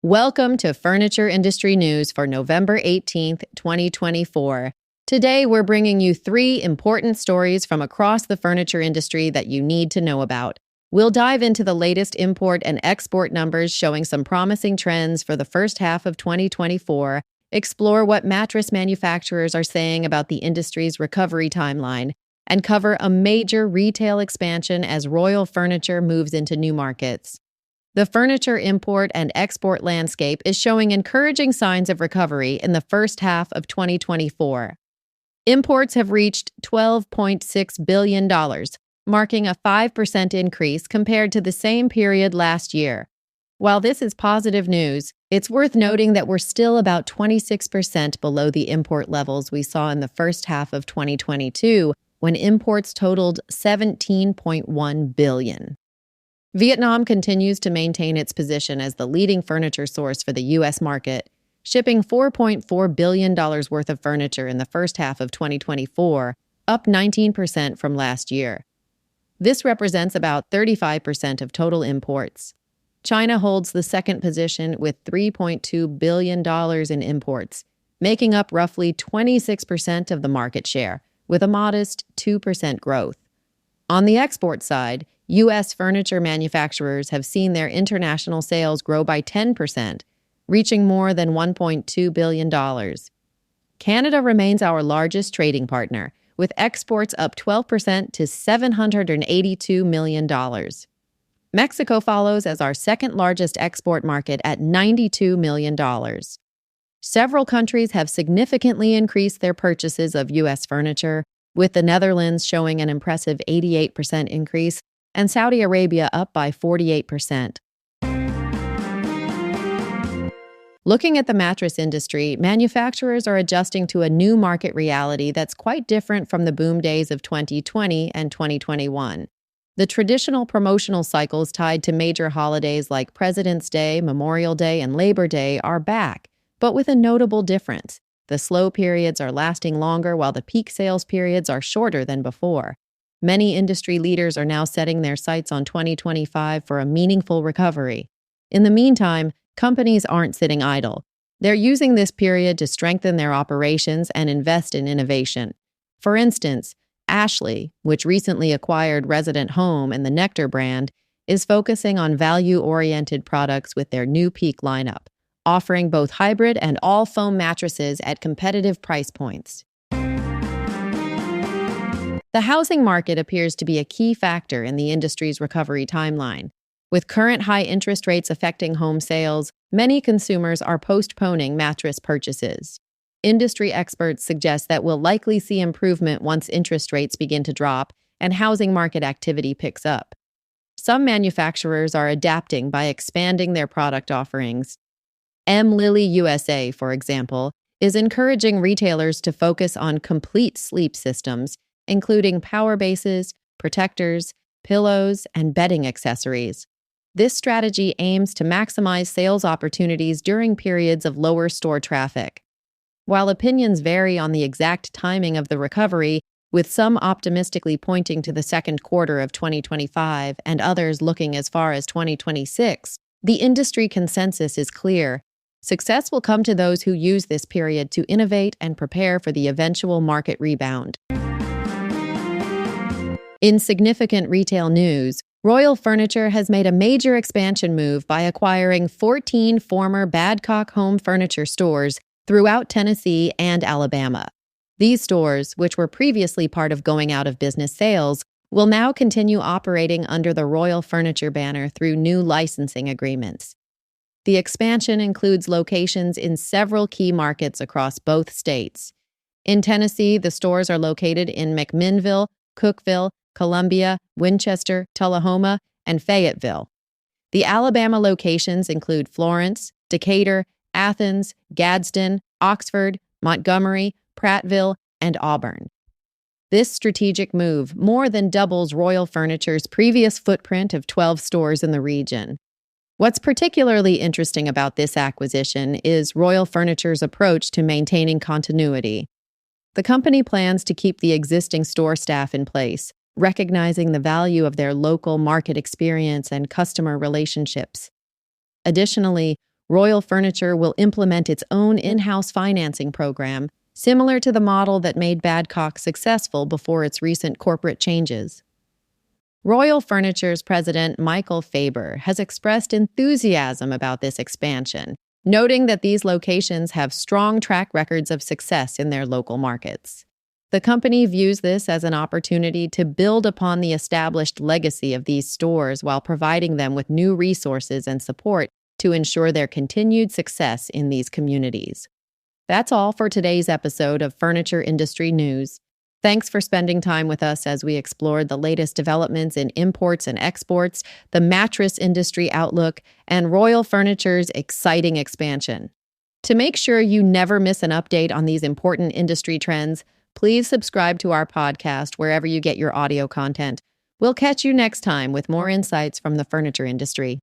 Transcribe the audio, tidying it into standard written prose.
Welcome to Furniture Industry News for November 18th, 2024. Today, we're bringing you 3 important stories from across the furniture industry that you need to know about. We'll dive into the latest import and export numbers showing some promising trends for the first half of 2024, explore what mattress manufacturers are saying about the industry's recovery timeline, and cover a major retail expansion as Royal Furniture moves into new markets. The furniture import and export landscape is showing encouraging signs of recovery in the first half of 2024. Imports have reached $12.6 billion, marking a 5% increase compared to the same period last year. While this is positive news, it's worth noting that we're still about 26% below the import levels we saw in the first half of 2022, when imports totaled $17.1 billion. Vietnam continues to maintain its position as the leading furniture source for the U.S. market, shipping $4.4 billion worth of furniture in the first half of 2024, up 19% from last year. This represents about 35% of total imports. China holds the second position with $3.2 billion in imports, making up roughly 26% of the market share, with a modest 2% growth. On the export side, U.S. furniture manufacturers have seen their international sales grow by 10%, reaching more than $1.2 billion. Canada remains our largest trading partner, with exports up 12% to $782 million. Mexico follows as our second largest export market at $92 million. Several countries have significantly increased their purchases of U.S. furniture, with the Netherlands showing an impressive 88% increase and Saudi Arabia up by 48%. Looking at the mattress industry, manufacturers are adjusting to a new market reality that's quite different from the boom days of 2020 and 2021. The traditional promotional cycles tied to major holidays like President's Day, Memorial Day, and Labor Day are back, but with a notable difference. The slow periods are lasting longer while the peak sales periods are shorter than before. Many industry leaders are now setting their sights on 2025 for a meaningful recovery. In the meantime, companies aren't sitting idle. They're using this period to strengthen their operations and invest in innovation. For instance, Ashley, which recently acquired Resident Home and the Nectar brand, is focusing on value-oriented products with their new Peak lineup, offering both hybrid and all-foam mattresses at competitive price points. The housing market appears to be a key factor in the industry's recovery timeline. With current high interest rates affecting home sales, many consumers are postponing mattress purchases. Industry experts suggest that we'll likely see improvement once interest rates begin to drop and housing market activity picks up. Some manufacturers are adapting by expanding their product offerings. Lilly USA, for example, is encouraging retailers to focus on complete sleep systems, including power bases, protectors, pillows, and bedding accessories. This strategy aims to maximize sales opportunities during periods of lower store traffic. While opinions vary on the exact timing of the recovery, with some optimistically pointing to the second quarter of 2025 and others looking as far as 2026, the industry consensus is clear. Success will come to those who use this period to innovate and prepare for the eventual market rebound. In significant retail news, Royal Furniture has made a major expansion move by acquiring 14 former Badcock Home Furniture stores throughout Tennessee and Alabama. These stores, which were previously part of going out of business sales, will now continue operating under the Royal Furniture banner through new licensing agreements. The expansion includes locations in several key markets across both states. In Tennessee, the stores are located in McMinnville, Cookeville, Columbia, Winchester, Tullahoma, and Fayetteville. The Alabama locations include Florence, Decatur, Athens, Gadsden, Oxford, Montgomery, Prattville, and Auburn. This strategic move more than doubles Royal Furniture's previous footprint of 12 stores in the region. What's particularly interesting about this acquisition is Royal Furniture's approach to maintaining continuity. The company plans to keep the existing store staff in place, recognizing the value of their local market experience and customer relationships. Additionally, Royal Furniture will implement its own in-house financing program, similar to the model that made Badcock successful before its recent corporate changes. Royal Furniture's president, Michael Faber, has expressed enthusiasm about this expansion, noting that these locations have strong track records of success in their local markets. The company views this as an opportunity to build upon the established legacy of these stores while providing them with new resources and support to ensure their continued success in these communities. That's all for today's episode of Furniture Industry News. Thanks for spending time with us as we explored the latest developments in imports and exports, the mattress industry outlook, and Royal Furniture's exciting expansion. To make sure you never miss an update on these important industry trends, please subscribe to our podcast wherever you get your audio content. We'll catch you next time with more insights from the furniture industry.